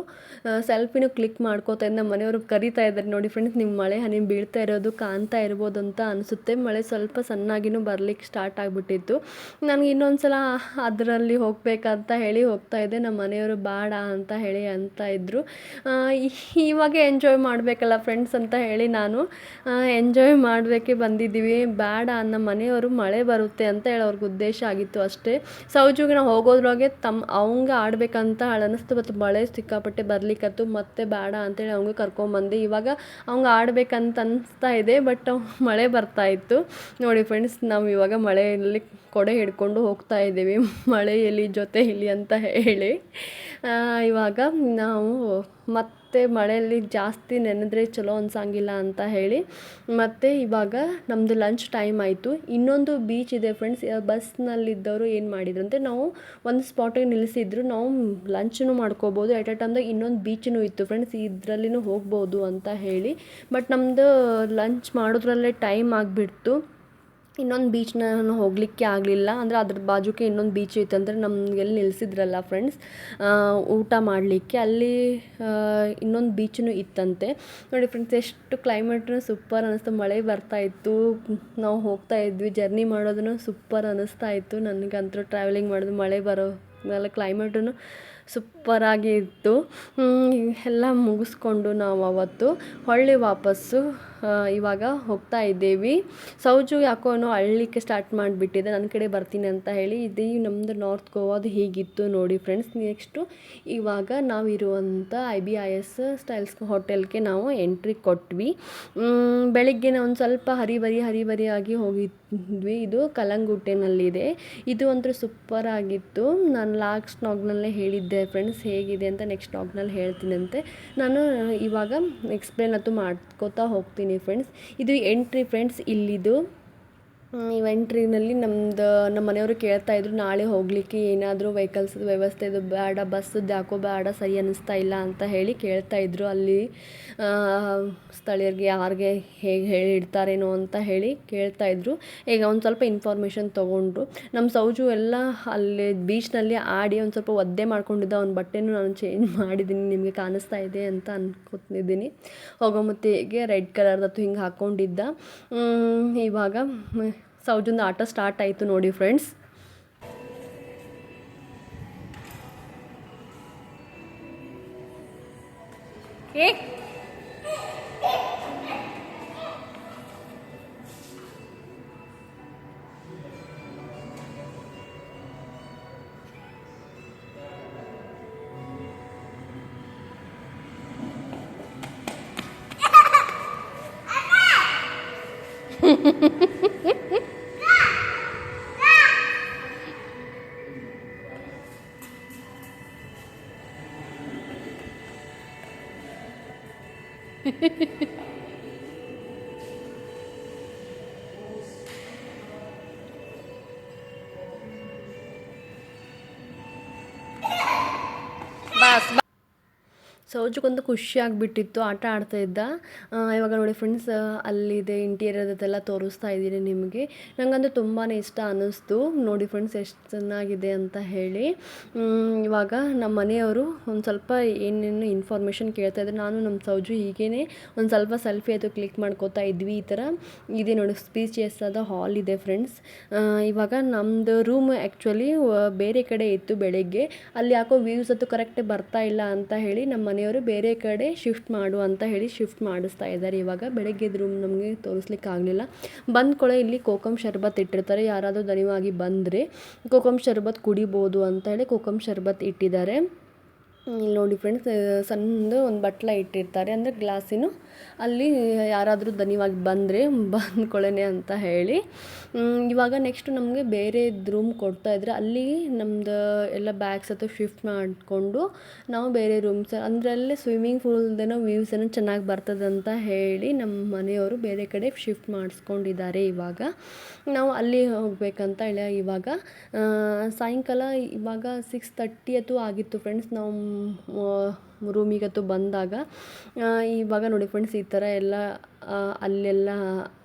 ಸೆಲ್ಫಿನೂ ಕ್ಲಿಕ್ ಮಾಡ್ಕೋತಾ ಇದ್ದೆ. ನಮ್ಮ ಮನೆಯವರು ಕರಿತಾ ಇದ್ದಾರೆ. ನೋಡಿ ಫ್ರೆಂಡ್ಸ್ ನಿಮ್ಮ ಮಳೆ ಹನಿ ಬೀಳ್ತಾ ಇರೋದು ಕಾಣ್ತಾ ಇರ್ಬೋದು ಅಂತ ಅನಿಸುತ್ತೆ. ಮಳೆ ಸ್ವಲ್ಪ ಸಣ್ಣಾಗಿನೂ ಬರ್ಲಿಕ್ಕೆ ಸ್ಟಾರ್ಟ್ ಆಗಿಬಿಟ್ಟಿತ್ತು. ನನಗೆ ಇನ್ನೊಂದು ಸಲ ಅದರಲ್ಲಿ ಹೋಗ್ಬೇಕಂತ ಹೇಳಿ ಹೋಗ್ತಾಯಿದ್ದೆ. ನಮ್ಮ ಮನೆಯವರು ಬೇಡ ಅಂತ ಹೇಳಿ ಅಂತ ಇದ್ದರು. ಇವಾಗ ಎಂಜಾಯ್ ಮಾಡಬೇಕಲ್ಲ ಫ್ರೆಂಡ್ಸ್ ಅಂತ ಹೇಳಿ ನಾನು ಎಂಜಾಯ್ ಮಾಡಬೇಕೆ ಬಂದಿದ್ದೀವಿ. ಬೇಡ ನಮ್ಮ ಮನೆಯವರು ಮಳೆ ಬರುತ್ತೆ ಅಂತ ಹೇಳಿ ಅವ್ರಿಗೆ ಉದ್ದೇಶ ಆಗಿತ್ತು ಅಷ್ಟೇ. ಸೌಜುಗೆ ನಾವು ಹೋಗೋದ್ರೊಳಗೆ ಅವಂಗೆ ಆಡಬೇಕಂತ ಅನ್ನಿಸ್ತು. ಮತ್ತು ಮಳೆ ಸಿಕ್ಕಾಪಟ್ಟೆ ಬರ್ಲಿಕ್ಕತ್ತು. ಮತ್ತೆ ಬೇಡ ಅಂತೇಳಿ ಅವಂಗೆ ಕರ್ಕೊಂಬಂದೆ. ಇವಾಗ ಅವಂಗೆ ಆಡಬೇಕಂತ ಅನಿಸ್ತಾ ಇದೆ. ಬಟ್ ಮಳೆ ಬರ್ತಾಯಿತ್ತು. ನೋಡಿ ಫ್ರೆಂಡ್ಸ್ ನಾವು ಇವಾಗ ಮಳೆಯಲ್ಲಿ ಕೊಡೆ ಹಿಡ್ಕೊಂಡು ಹೋಗ್ತಾ ಇದ್ದೀವಿ. ಮಳೆಯಲ್ಲಿ ಜೊತೆಯಲ್ಲಿ ಅಂತ ಹೇಳಿ ಇವಾಗ ನಾವು ಮತ್ತೆ ಮಳೆಯಲ್ಲಿ ಜಾಸ್ತಿ ನೆನೆದ್ರೆ ಚಲೋ ಅನ್ಸಂಗಿಲ್ಲ ಅಂತ ಹೇಳಿ ಮತ್ತು ಇವಾಗ ನಮ್ಮದು ಲಂಚ್ ಟೈಮ್ ಆಯಿತು. ಇನ್ನೊಂದು ಬೀಚ್ ಇದೆ ಫ್ರೆಂಡ್ಸ್. ಬಸ್ನಲ್ಲಿದ್ದವರು ಏನು ಮಾಡಿದ್ರಂತೆ, ನಾವು ಒಂದು ಸ್ಪಾಟಿಗೆ ನಿಲ್ಲಿಸಿದ್ರು. ನಾವು ಲಂಚನ್ನು ಮಾಡ್ಕೋಬೋದು. ಎಟ್ ಎ ಟೈಮ್ದಾಗ ಇನ್ನೊಂದು ಬೀಚೂ ಇತ್ತು ಫ್ರೆಂಡ್ಸ್. ಇದರಲ್ಲಿನೂ ಹೋಗ್ಬೋದು ಅಂತ ಹೇಳಿ. ಬಟ್ ನಮ್ಮದು ಲಂಚ್ ಮಾಡೋದ್ರಲ್ಲೇ ಟೈಮ್ ಆಗಿಬಿಡ್ತು. ಇನ್ನೊಂದು ಬೀಚ್ನ ಹೋಗಲಿಕ್ಕೆ ಆಗಲಿಲ್ಲ. ಅಂದರೆ ಅದ್ರ ಬಾಜುಕ್ಕೆ ಇನ್ನೊಂದು ಬೀಚ್ ಇತ್ತು. ಅಂದರೆ ನಮಗೆಲ್ಲಿ ನಿಲ್ಲಿಸಿದ್ರಲ್ಲ ಫ್ರೆಂಡ್ಸ್ ಊಟ ಮಾಡಲಿಕ್ಕೆ, ಅಲ್ಲಿ ಇನ್ನೊಂದು ಬೀಚೂ ಇತ್ತಂತೆ. ನೋಡಿ ಫ್ರೆಂಡ್ಸ್ ಎಷ್ಟು ಕ್ಲೈಮೇಟ್ನು ಸೂಪರ್ ಅನ್ನಿಸ್ತು. ಮಳೆ ಬರ್ತಾಯಿತ್ತು, ನಾವು ಹೋಗ್ತಾ ಇದ್ವಿ. ಜರ್ನಿ ಮಾಡೋದನ್ನು ಸೂಪರ್ ಅನ್ನಿಸ್ತಾ ಇತ್ತು. ನನಗಂತೂ ಟ್ರಾವೆಲಿಂಗ್ ಮಾಡೋದು ಮಳೆ ಬರೋದೆಲ್ಲ ಕ್ಲೈಮೇಟೂ ಸೂಪರಾಗಿ ಇತ್ತು. ಎಲ್ಲ ಮುಗಿಸ್ಕೊಂಡು ನಾವು ಅವತ್ತು ಹೊಳ್ಳಿ ವಾಪಸ್ಸು ಇವಾಗ ಹೋಗ್ತಾ ಇದ್ದೀವಿ. ಸೌಜು ಯಾಕೋ ಅಳ್ಳಿಕ್ಕೆ ಸ್ಟಾರ್ಟ್ ಮಾಡಿಬಿಟ್ಟಿದೆ ನನ್ನ ಕಡೆ ಬರ್ತೀನಿ ಅಂತ ಹೇಳಿ. ಇದು ನಮ್ಮದು ನಾರ್ತ್ ಗೋವಾದು ಹೀಗಿತ್ತು ನೋಡಿ ಫ್ರೆಂಡ್ಸ್. ನೆಕ್ಸ್ಟು ಇವಾಗ ನಾವಿರುವಂಥ IBIS ಸ್ಟೈಲ್ಸ್ ಹೋಟೆಲ್ಗೆ ನಾವು ಎಂಟ್ರಿ ಕೊಟ್ವಿ. ಬೆಳಿಗ್ಗೆ ಒಂದು ಸ್ವಲ್ಪ ಹರಿಬರಿಯಾಗಿ ಹೋಗಿದ್ವಿ. ಇದು ಕಲ್ಲಂಗುಟ್ಟೆನಲ್ಲಿದೆ. ಇದು ಅಂತೂ ಸೂಪರ್ ಆಗಿತ್ತು. ನಾನು ಲಾಸ್ಟ್ ವ್ಲಾಗ್ನಲ್ಲೇ ಹೇಳಿದ್ದೆ ಫ್ರೆಂಡ್ಸ್ ಹೇಗಿದೆ ಅಂತ. ನೆಕ್ಸ್ಟ್ ವ್ಲಾಗ್ನಲ್ಲಿ ಹೇಳ್ತೀನಂತೆ. ನಾನು ಇವಾಗ ಎಕ್ಸ್ಪ್ಲೇನ್ ಅಂತೂ ಮಾಡ್ಕೋತಾ ಹೋಗ್ತೀನಿ ಫ್ರೆಂಡ್ಸ್. ಇದು ಎಂಟ್ರಿ ಫ್ರೆಂಡ್ಸ್. ಇಲ್ಲಿದು ಎಂಟ್ರಿನಲ್ಲಿ ನಮ್ಮ ಮನೆಯವರು ಕೇಳ್ತಾಯಿದ್ರು ನಾಳೆ ಹೋಗಲಿಕ್ಕೆ ಏನಾದರೂ ವೆಹಿಕಲ್ಸ್ ವ್ಯವಸ್ಥೆ ಇದು ಬೇಡ, ಬಸ್ಸದ್ದು ಯಾಕೋ ಬೇಡ ಸರಿ ಅನ್ನಿಸ್ತಾ ಇಲ್ಲ ಅಂತ ಹೇಳಿ ಕೇಳ್ತಾಯಿದ್ರು. ಅಲ್ಲಿ ಸ್ಥಳೀಯರಿಗೆ ಯಾರಿಗೆ ಹೇಗೆ ಹೇಳಿಡ್ತಾರೇನೋ ಅಂತ ಹೇಳಿ ಕೇಳ್ತಾಯಿದ್ರು. ಈಗ ಒಂದು ಸ್ವಲ್ಪ ಇನ್ಫಾರ್ಮೇಷನ್ ತೊಗೊಂಡ್ರು. ನಮ್ಮ ಸೌಜು ಎಲ್ಲ ಅಲ್ಲಿ ಬೀಚ್ನಲ್ಲಿ ಆಡಿ ಒಂದು ಸ್ವಲ್ಪ ಒದ್ದೆ ಮಾಡ್ಕೊಂಡಿದ್ದ. ಅವ್ನ ಬಟ್ಟೆನೂ ನಾನು ಚೇಂಜ್ ಮಾಡಿದ್ದೀನಿ, ನಿಮಗೆ ಕಾಣಿಸ್ತಾ ಇದೆ ಅಂತ ಅನ್ಕೊತಿದ್ದೀನಿ. ಹೋಗೋ ಮತ್ತಿಗೆ ರೆಡ್ ಕಲರ್ದತ್ತು ಹಿಂಗೆ ಹಾಕ್ಕೊಂಡಿದ್ದ. ಇವಾಗ ಸೌಜುಂದು ಆಟ ಸ್ಟಾರ್ಟ್ ಆಯಿತು ನೋಡಿ ಫ್ರೆಂಡ್ಸ್. ಸೌಜುಗೊಂದು ಖುಷಿ ಆಗಿಬಿಟ್ಟಿತ್ತು, ಆಟ ಆಡ್ತಾ ಇದ್ದ. ಇವಾಗ ನೋಡಿ ಫ್ರೆಂಡ್ಸ್, ಅಲ್ಲಿದೆ ಇಂಟೀರಿಯರ್ ಅದೆಲ್ಲ ತೋರಿಸ್ತಾ ಇದ್ದೀನಿ ನಿಮಗೆ. ನನಗಂತೂ ತುಂಬಾ ಇಷ್ಟ ಅನ್ನಿಸ್ತು. ನೋಡಿ ಫ್ರೆಂಡ್ಸ್ ಎಷ್ಟು ಚೆನ್ನಾಗಿದೆ ಅಂತ ಹೇಳಿ. ಇವಾಗ ನಮ್ಮ ಮನೆಯವರು ಒಂದು ಸ್ವಲ್ಪ ಏನೇನು ಇನ್ಫಾರ್ಮೇಷನ್ ಕೇಳ್ತಾಯಿದ್ರು. ನಾನು ನಮ್ಮ ಸೌಜು ಹೀಗೇ ಒಂದು ಸ್ವಲ್ಪ ಸೆಲ್ಫಿ ಅದು ಕ್ಲಿಕ್ ಮಾಡ್ಕೋತಾ ಇದ್ವಿ. ಈ ಥರ ಇದೆ ನೋಡಿ, ಸ್ಪೀಚಿಯಸ್ ಆದ ಹಾಲ್ ಇದೆ ಫ್ರೆಂಡ್ಸ್. ಇವಾಗ ನಮ್ಮದು ರೂಮ್ ಆ್ಯಕ್ಚುಲಿ ಬೇರೆ ಕಡೆ ಇತ್ತು ಬೆಳಗ್ಗೆ. ಅಲ್ಲಿ ಯಾಕೋ ವ್ಯೂಸ್ ಅದು ಕರೆಕ್ಟ್ ಬರ್ತಾ ಇಲ್ಲ ಅಂತ ಹೇಳಿ ನಮ್ಮ ಮನೆಯವರು ಬೇರೆ ಕಡೆ ಶಿಫ್ಟ್ ಮಾಡು ಅಂತ ಹೇಳಿ ಶಿಫ್ಟ್ ಮಾಡಿಸ್ತಾ ಇದ್ದಾರೆ. ಇವಾಗ ಬೆಳಗ್ಗೆದ ರೂಮ್ ನಮಗೆ ತೋರಿಸ್ಲಿಕ್ಕೆ ಆಗಲಿಲ್ಲ. ಬಂದ ಇಲ್ಲಿ ಕೋಕಮ್ ಶರ್ಬತ್ ಇಟ್ಟಿರ್ತಾರೆ. ಯಾರಾದರೂ ದಣಿವಾಗಿ ಬಂದರೆ ಕೋಕಮ್ ಶರ್ಬತ್ ಕುಡಿಬೋದು ಅಂತ ಹೇಳಿ ಕೋಕಮ್ ಶರ್ಬತ್ ಇಟ್ಟಿದ್ದಾರೆ. ಇಲ್ಲಿ ನೋಡಿ ಫ್ರೆಂಡ್ಸ್, ಸಣ್ಣದು ಒಂದು ಬಟ್ಲ ಇಟ್ಟಿರ್ತಾರೆ, ಅಂದರೆ ಗ್ಲಾಸಿನ. ಅಲ್ಲಿ ಯಾರಾದರೂ ದಣಿವಾಗಿ ಬಂದರೆ ಬಂದ್ಕೊಳ್ಳೇನೆ ಅಂತ ಹೇಳಿ. ಇವಾಗ ನೆಕ್ಸ್ಟ್ ನಮಗೆ ಬೇರೆ ರೂಮ್ ಕೊಡ್ತಾಯಿದ್ರೆ ಅಲ್ಲಿ ನಮ್ಮದು ಎಲ್ಲ ಬ್ಯಾಗ್ಸ್ ಅಥವಾ ಶಿಫ್ಟ್ ಮಾಡಿಕೊಂಡು ನಾವು ಬೇರೆ ರೂಮ್ಸ್, ಅಂದರೆ ಅಲ್ಲೇ ಸ್ವಿಮ್ಮಿಂಗ್ ಪೂಲ್ದೇನೋ ವ್ಯೂಸ್ ಏನೋ ಚೆನ್ನಾಗಿ ಬರ್ತದೆ ಅಂತ ಹೇಳಿ ನಮ್ಮ ಮನೆಯವರು ಬೇರೆ ಕಡೆ ಶಿಫ್ಟ್ ಮಾಡಿಸ್ಕೊಂಡಿದ್ದಾರೆ. ಇವಾಗ ನಾವು ಅಲ್ಲಿ ಹೋಗ್ಬೇಕಂತ ಹೇಳಿ ಇವಾಗ ಸಾಯಂಕಾಲ ಇವಾಗ 6:30 ಆಗಿತ್ತು ಫ್ರೆಂಡ್ಸ್. ನಾವು ರೂಮಿಗತ್ತು ಬಂದಾಗ ಇವಾಗ ನೋಡಿ ಫ್ರೆಂಡ್ಸ್, ಈ ಥರ ಎಲ್ಲ ಅಲ್ಲೆಲ್ಲ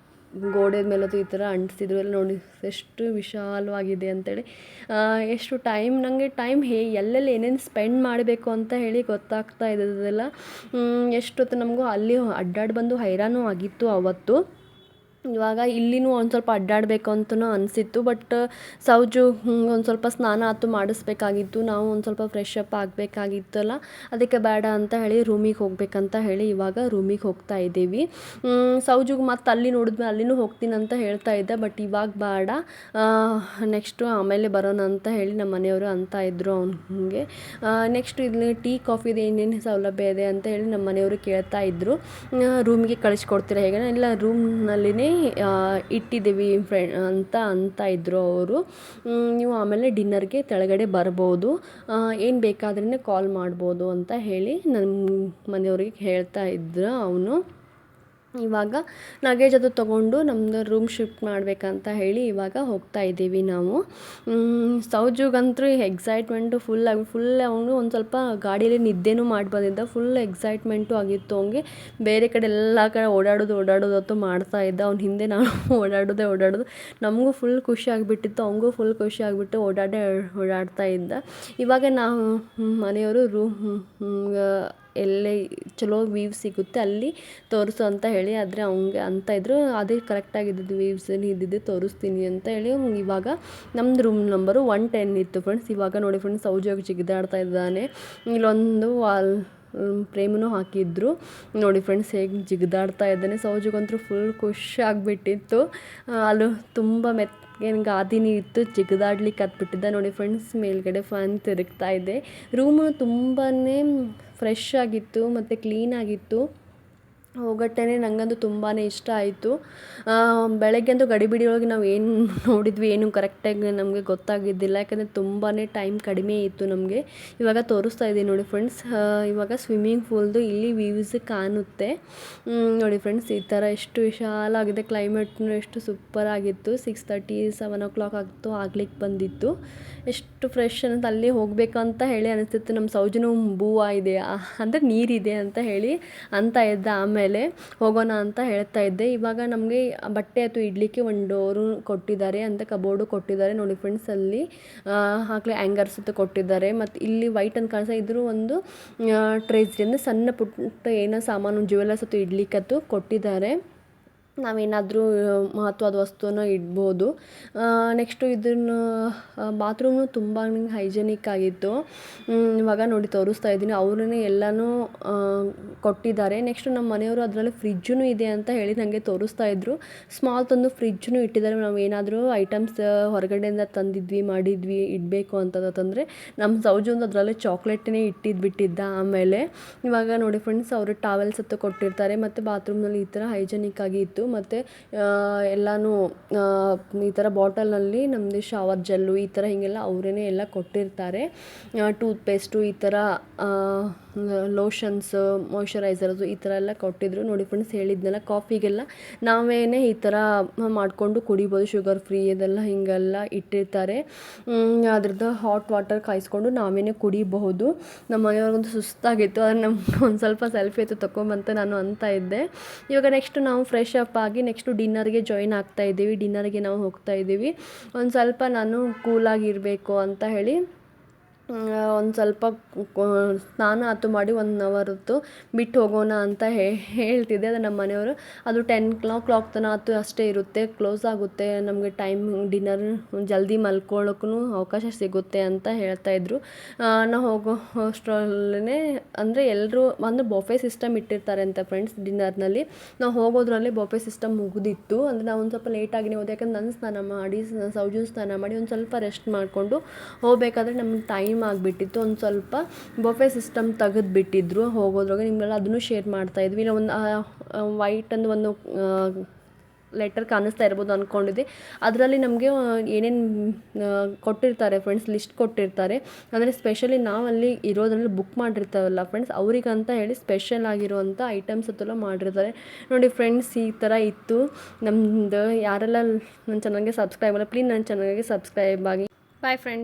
ಗೋಡೆ ಮೇಲದು ಈ ಥರ ಅಂಟಿಸಿದ್ರು. ಎಲ್ಲ ನೋಡಿ ಎಷ್ಟು ವಿಶಾಲವಾಗಿದೆ ಅಂತೇಳಿ. ಎಷ್ಟು ನನಗೆ ಟೈಮ್ ಎಲ್ಲೆಲ್ಲಿ ಏನೇನು ಸ್ಪೆಂಡ್ ಮಾಡಬೇಕು ಅಂತ ಹೇಳಿ ಗೊತ್ತಾಗ್ತಾ ಇದ್ದದೆಲ್ಲ. ಎಷ್ಟೊತ್ತು ನಮಗೂ ಅಲ್ಲಿ ಅಡ್ಡಾಡಿ ಬಂದು ಹೈರಾಣು ಆಗಿತ್ತು ಅವತ್ತು. ಇವಾಗ ಇಲ್ಲಿನೂ ಒಂದು ಸ್ವಲ್ಪ ಅಡ್ಡಾಡಬೇಕು ಅಂತಲೂ ಅನಿಸಿತ್ತು. ಬಟ್ ಸೌಜು ಒಂದು ಸ್ವಲ್ಪ ಸ್ನಾನ ಆತು ಮಾಡಿಸ್ಬೇಕಾಗಿತ್ತು. ನಾವು ಒಂದು ಸ್ವಲ್ಪ ಫ್ರೆಶ್ ಅಪ್ ಆಗಬೇಕಾಗಿತ್ತಲ್ಲ, ಅದಕ್ಕೆ ಬೇಡ ಅಂತ ಹೇಳಿ ರೂಮಿಗೆ ಹೋಗ್ಬೇಕಂತ ಹೇಳಿ ಇವಾಗ ರೂಮಿಗೆ ಹೋಗ್ತಾ ಇದ್ದೀವಿ. ಸೌಜುಗೆ ಮತ್ತು ಅಲ್ಲಿ ನೋಡಿದ್ಮೇಲೆ ಅಲ್ಲಿನೂ ಹೋಗ್ತೀನಿ ಅಂತ ಹೇಳ್ತಾ ಇದ್ದೆ. ಬಟ್ ಇವಾಗ ಬೇಡ, ನೆಕ್ಸ್ಟು ಆಮೇಲೆ ಬರೋಣ ಅಂತ ಹೇಳಿ ನಮ್ಮ ಮನೆಯವರು ಅಂತ ಇದ್ದರು ಅವನಿಗೆ. ನೆಕ್ಸ್ಟ್ ಇಲ್ಲಿ ಟೀ ಕಾಫಿದು ಏನೇನು ಸೌಲಭ್ಯ ಇದೆ ಅಂತ ಹೇಳಿ ನಮ್ಮ ಮನೆಯವರು ಕೇಳ್ತಾ ಇದ್ದರು. ರೂಮಿಗೆ ಕಳಿಸ್ಕೊಡ್ತೀರಾ ಹೇಗೆ? ಇಲ್ಲ, ರೂಮ್ನಲ್ಲಿನೇ ಇಟ್ಟಿದ್ದೀವಿ ಅಂತ ಇದ್ದರು ಅವರು. ನೀವು ಆಮೇಲೆ ಡಿನ್ನರ್ಗೆ ಕೆಳಗಡೆ ಬರ್ಬೋದು, ಏನು ಬೇಕಾದ್ರೇ ಕಾಲ್ ಮಾಡ್ಬೋದು ಅಂತ ಹೇಳಿ ನನ್ನ ಮನೆಯವ್ರಿಗೆ ಹೇಳ್ತಾ ಇದ್ರು ಅವನು. ಇವಾಗ ಲಗೇಜ್ ಅದು ತೊಗೊಂಡು ನಮ್ಮದು ರೂಮ್ ಶಿಫ್ಟ್ ಮಾಡಬೇಕಂತ ಹೇಳಿ ಇವಾಗ ಹೋಗ್ತಾ ಇದ್ದೀವಿ ನಾವು. ಸೌಜುಗಂತೂ ಎಕ್ಸೈಟ್ಮೆಂಟು ಫುಲ್ ಅವನು ಒಂದು ಸ್ವಲ್ಪ ಗಾಡಿಯಲ್ಲಿ ನಿದ್ದೆನೂ ಮಾಡಿ ಬಂದಿದ್ದ. ಫುಲ್ ಎಕ್ಸೈಟ್ಮೆಂಟು ಆಗಿತ್ತು ಅವನಿಗೆ. ಬೇರೆ ಕಡೆ ಎಲ್ಲ ಕಡೆ ಓಡಾಡೋದು ಹೊತ್ತು ಮಾಡ್ತಾ ಇದ್ದ. ಅವ್ನ ಹಿಂದೆ ನಾನು ಓಡಾಡೋದು. ನಮಗೂ ಫುಲ್ ಖುಷಿ ಆಗಿಬಿಟ್ಟಿತ್ತು, ಅವನಿಗೂ ಫುಲ್ ಖುಷಿ ಆಗಿಬಿಟ್ಟು ಓಡಾಡ್ತಾ ಇದ್ದ. ಇವಾಗ ನಾವು ಮನೆಯವರು ಎಲ್ಲೇ ಚಲೋ ವ್ಯೂವ್ ಸಿಗುತ್ತೆ ಅಲ್ಲಿ ತೋರಿಸು ಅಂತ ಹೇಳಿ, ಆದರೆ ಅವ್ನಿಗೆ ಅಂತ ಇದ್ರು ಅದೇ ಕರೆಕ್ಟಾಗಿದ್ದು ವ್ಯೂವ್ಸ್ ಇದ್ದಿದ್ದು ತೋರಿಸ್ತೀನಿ ಅಂತ ಹೇಳಿ. ಇವಾಗ ನಮ್ಮದು ರೂಮ್ ನಂಬರು 110 ಇತ್ತು ಫ್ರೆಂಡ್ಸ್. ಇವಾಗ ನೋಡಿ ಫ್ರೆಂಡ್ಸ್, ಸೌಜೋಗಿ ಜಿಗಿದಾಡ್ತಾ ಇದ್ದಾನೆ. ಇಲ್ಲೊಂದು ವಾಲ್ ಫ್ರೇಮನ್ನು ಹಾಕಿದ್ರು. ನೋಡಿ ಫ್ರೆಂಡ್ಸ್ ಹೇಗೆ ಜಿಗಿದಾಡ್ತಾ ಇದ್ದಾನೆ. ಸೌಜುಗಂತೂ ಫುಲ್ ಖುಷಿ ಆಗಿಬಿಟ್ಟಿತ್ತು. ಅಲ್ಲೂ ತುಂಬ ಗಾದಿನಿ ಇತ್ತು, ಜಿಗಿದಾಡ್ಲಿಕ್ಕೆ ಹತ್ಬಿಟ್ಟಿದ್ದ. ನೋಡಿ ಫ್ರೆಂಡ್ಸ್, ಮೇಲ್ಗಡೆ ಫ್ಯಾನ್ ತಿರುಗ್ತಾ ಇದೆ. ರೂಮು ತುಂಬಾ ಫ್ರೆಶ್ ಆಗಿತ್ತು ಮತ್ತು ಕ್ಲೀನಾಗಿತ್ತು. ಹೋಗಟ್ಟೆ ನನಗಂತೂ ತುಂಬಾ ಇಷ್ಟ ಆಯಿತು. ಬೆಳಗ್ಗೆಂದು ಗಡಿಬಿಡಿ ಒಳಗೆ ನಾವು ಏನು ನೋಡಿದ್ವಿ ಏನು ಕರೆಕ್ಟಾಗಿ ನಮಗೆ ಗೊತ್ತಾಗಿದ್ದಿಲ್ಲ, ಯಾಕಂದರೆ ತುಂಬಾ ಟೈಮ್ ಕಡಿಮೆ ಇತ್ತು ನಮಗೆ. ಇವಾಗ ತೋರಿಸ್ತಾ ಇದ್ದೀನಿ ನೋಡಿ ಫ್ರೆಂಡ್ಸ್. ಇವಾಗ ಸ್ವಿಮ್ಮಿಂಗ್ ಪೂಲ್ದು ಇಲ್ಲಿ ವ್ಯೂಸ್ ಕಾಣುತ್ತೆ ನೋಡಿ ಫ್ರೆಂಡ್ಸ್. ಈ ಥರ ಎಷ್ಟು ವಿಶಾಲವಾಗಿದೆ. ಕ್ಲೈಮೇಟ್ನು ಎಷ್ಟು ಸೂಪರಾಗಿತ್ತು. 6:30 7 o'clock ಆಗ್ಲಿಕ್ಕೆ ಬಂದಿತ್ತು. ಎಷ್ಟು ಫ್ರೆಶ್ ಅಂತ ಅಲ್ಲಿ ಹೋಗಬೇಕಂತ ಹೇಳಿ ಅನಿಸ್ತಿತ್ತು. ನಮ್ಮ ಸೌಜನು ಬೂವಾ ಇದೆ ಅಂದರೆ ನೀರಿದೆ ಅಂತ ಹೇಳಿ ಅಂತ ಇದ್ದ. ಆಮೇಲೆ ಹೋಗೋಣ ಅಂತ ಹೇಳ್ತಾ ಇದ್ದೆ. ಇವಾಗ ನಮಗೆ ಬಟ್ಟೆ ಅಥವಾ ಇಡಲಿಕ್ಕೆ ಒಂದು ಡೋರು ಕೊಟ್ಟಿದ್ದಾರೆ ಅಂತ, ಕಬೋರ್ಡು ಕೊಟ್ಟಿದ್ದಾರೆ ನೋಡಿ ಫ್ರೆಂಡ್ಸ್. ಅಲ್ಲಿ ಹಾಕ್ಲಿ ಹ್ಯಾಂಗರ್ಸ್ ಅಂತ ಕೊಟ್ಟಿದ್ದಾರೆ. ಮತ್ತು ಇಲ್ಲಿ ವೈಟ್ ಅಂತ ಕಾಣಿಸ್ತಾ ಇದ್ರು ಒಂದು ಟ್ರೇಸ್ರಿ ಅಂದರೆ ಸಣ್ಣ ಪುಟ್ಟ ಏನೋ ಸಾಮಾನು ಜ್ಯುವೆಲರ್ಸ್ ಅಥವಾ ಇಡ್ಲಿಕ್ಕತ್ತು ಕೊಟ್ಟಿದ್ದಾರೆ. ನಾವೇನಾದರೂ ಮಹತ್ವದ ವಸ್ತುನ ಇಡ್ಬೋದು. ನೆಕ್ಸ್ಟು ಇದನ್ನು ಬಾತ್ರೂಮು ತುಂಬ ಹೈಜೆನಿಕ್ ಆಗಿತ್ತು. ಇವಾಗ ನೋಡಿ ತೋರಿಸ್ತಾ ಇದ್ದೀನಿ. ಅವರೇ ಎಲ್ಲನೂ ಕೊಟ್ಟಿದ್ದಾರೆ. ನೆಕ್ಸ್ಟು ನಮ್ಮ ಮನೆಯವರು ಅದರಲ್ಲಿ ಫ್ರಿಜ್ಜೂ ಇದೆ ಅಂತ ಹೇಳಿ ನನಗೆ ತೋರಿಸ್ತಾ ಇದ್ದರು. ಸ್ಮಾಲ್ ತಂದು ಫ್ರಿಜ್ಜೂ ಇಟ್ಟಿದ್ದಾರೆ. ನಾವು ಏನಾದರೂ ಐಟಮ್ಸ್ ಹೊರಗಡೆಯಿಂದ ಮಾಡಿದ್ವಿ ಇಡಬೇಕು ಅಂತಂದರೆ ನಮ್ಮ ಸೌಜೊಂದು ಅದರಲ್ಲಿ ಚಾಕ್ಲೇಟನ್ನೇ ಬಿಟ್ಟಿದ್ದ. ಆಮೇಲೆ ಇವಾಗ ನೋಡಿ ಫ್ರೆಂಡ್ಸ್, ಅವರು ಟಾವೆಲ್ಸ್ ಹತ್ತು ಕೊಟ್ಟಿರ್ತಾರೆ. ಮತ್ತು ಬಾತ್ರೂಮ್ನಲ್ಲಿ ಈ ಥರ ಹೈಜೆನಿಕ್ ಆಗಿ ಇತ್ತು. ಮತ್ತು ಎಲ್ಲನೂ ಈ ಥರ ಬಾಟಲ್ನಲ್ಲಿ ನಮ್ಮದು ಶವರ್ ಜೆಲ್ಲು ಈ ಥರ ಹೀಗೆಲ್ಲ ಅವರೇ ಎಲ್ಲ ಕೊಟ್ಟಿರ್ತಾರೆ. ಟೂತ್ ಪೇಸ್ಟು ಈ ಥರ ಲೋಷನ್ಸ್, ಮಾಯ್ಶ್ಚರೈಸರ್ಸು ಈ ಥರ ಎಲ್ಲ ಕೊಟ್ಟಿದ್ರು. ನೋಡಿ ಫ್ರೆಂಡ್ಸ್, ಹೇಳಿದ್ನಲ್ಲ ಕಾಫಿಗೆಲ್ಲ ನಾವೇನೇ ಈ ಥರ ಮಾಡಿಕೊಂಡು ಕುಡಿಬೋದು, ಶುಗರ್ ಫ್ರೀ ಇದೆಲ್ಲ ಹೀಗೆಲ್ಲ ಇಟ್ಟಿರ್ತಾರೆ. ಅದ್ರದ್ದು ಹಾಟ್ ವಾಟರ್ ಕಾಯಿಸ್ಕೊಂಡು ನಾವೇನೇ ಕುಡಿಬಹುದು. ನಮ್ಮ ಮನೆಯವ್ರಿಗಂತೂ ಸುಸ್ತಾಗಿತ್ತು, ಆದರೆ ನಮ್ಗೆ ಒಂದು ಸ್ವಲ್ಪ ಸೆಲ್ಫಿ ಆಯಿತು ತಗೊಂಬಂತ ನಾನು ಅಂತ ಇದ್ದೆ. ಇವಾಗ ನೆಕ್ಸ್ಟ್ ನಾವು ಫ್ರೆಶ್ ಅಪ್ ಆಗಿ ನೆಕ್ಸ್ಟು ಡಿನ್ನರ್ಗೆ ಜಾಯಿನ್ ಆಗ್ತಾ ಇದ್ದೀವಿ. ಡಿನ್ನರ್ಗೆ ನಾವು ಹೋಗ್ತಾ ಇದ್ದೀವಿ. ಒಂದು ಸ್ವಲ್ಪ ನಾನು ಕೂಲಾಗಿರಬೇಕು ಅಂತ ಹೇಳಿ ಒಂದು ಸ್ವಲ್ಪ ಸ್ನಾನ ಆತು ಮಾಡಿ 1 hour ಹೊತ್ತು ಬಿಟ್ಟು ಹೋಗೋಣ ಅಂತ ಹೇಳ್ತಿದ್ದೆ. ಅದು ನಮ್ಮ ಮನೆಯವರು ಅದು 10 o'clock ತನಕ ಆತು ಅಷ್ಟೇ ಇರುತ್ತೆ, ಕ್ಲೋಸ್ ಆಗುತ್ತೆ, ನಮಗೆ ಟೈಮ್ ಡಿನ್ನರ್ ಜಲ್ದಿ ಮಲ್ಕೊಳ್ಳೋಕ್ಕೂ ಅವಕಾಶ ಸಿಗುತ್ತೆ ಅಂತ ಹೇಳ್ತಾಯಿದ್ರು. ನಾವು ಹೋಗೋ ಅಷ್ಟರಲ್ಲೇ ಅಂದರೆ ಎಲ್ಲರೂ ಅಂದರೆ ಬೊಫೆ ಸಿಸ್ಟಮ್ ಇಟ್ಟಿರ್ತಾರೆ ಅಂತ ಫ್ರೆಂಡ್ಸ್ ಡಿನ್ನರ್ನಲ್ಲಿ. ನಾವು ಹೋಗೋದ್ರಲ್ಲಿ ಬೊಫೆ ಸಿಸ್ಟಮ್ ಮುಗಿದಿತ್ತು. ಅಂದರೆ ನಾವು ಒಂದು ಸ್ವಲ್ಪ ಲೇಟಾಗಿನೇ ಹೋದೆ, ಯಾಕಂದ್ರೆ ನನ್ನ ಸ್ನಾನ ಮಾಡಿ ಸೌಜನ್ ಸ್ನಾನ ಮಾಡಿ ಒಂದು ಸ್ವಲ್ಪ ರೆಸ್ಟ್ ಮಾಡಿಕೊಂಡು ಹೋಗಬೇಕಾದ್ರೆ ನಮ್ಗೆ ಟೈಮ್ ಆಗಿಬಿಟ್ಟಿತ್ತು. ಒಂದು ಸ್ವಲ್ಪ ಬೊಫೆ ಸಿಸ್ಟಮ್ ತೆಗೆದುಬಿಟ್ಟಿದ್ರು ಹೋಗೋದ್ರಾಗ. ನಿಮಗೆಲ್ಲ ಅದನ್ನು ಶೇರ್ ಮಾಡ್ತಾಯಿದ್ವಿ. ಇಲ್ಲ ಒಂದು ವೈಟ್ ಅಂದು ಒಂದು ಲೆಟರ್ ಕಾಣಿಸ್ತಾ ಇರ್ಬೋದು ಅಂದ್ಕೊಂಡಿದ್ದೆ. ಅದರಲ್ಲಿ ನಮಗೆ ಏನೇನು ಕೊಟ್ಟಿರ್ತಾರೆ ಫ್ರೆಂಡ್ಸ್, ಲಿಸ್ಟ್ ಕೊಟ್ಟಿರ್ತಾರೆ. ಅಂದರೆ ಸ್ಪೆಷಲಿ ನಾವಲ್ಲಿ ಇರೋದ್ರಲ್ಲಿ ಬುಕ್ ಮಾಡಿರ್ತಾವಲ್ಲ ಫ್ರೆಂಡ್ಸ್, ಅವರಿಗಂತ ಹೇಳಿ ಸ್ಪೆಷಲ್ ಆಗಿರುವಂಥ ಐಟಮ್ಸ್ ಅಂತೆಲ್ಲ ಮಾಡಿರ್ತಾರೆ. ನೋಡಿ ಫ್ರೆಂಡ್ಸ್, ಈ ಥರ ಇತ್ತು ನಮ್ಮದು. ಯಾರೆಲ್ಲ ನನ್ನ ಚಾನಲ್ಗೆ ಸಬ್ಸ್ಕ್ರೈಬ್ ಅಲ್ಲ, ಪ್ಲೀಸ್ ನನ್ನ ಚಾನಲ್ಗೆ ಸಬ್ಸ್ಕ್ರೈಬ್ ಆಗಿ. Bye friends.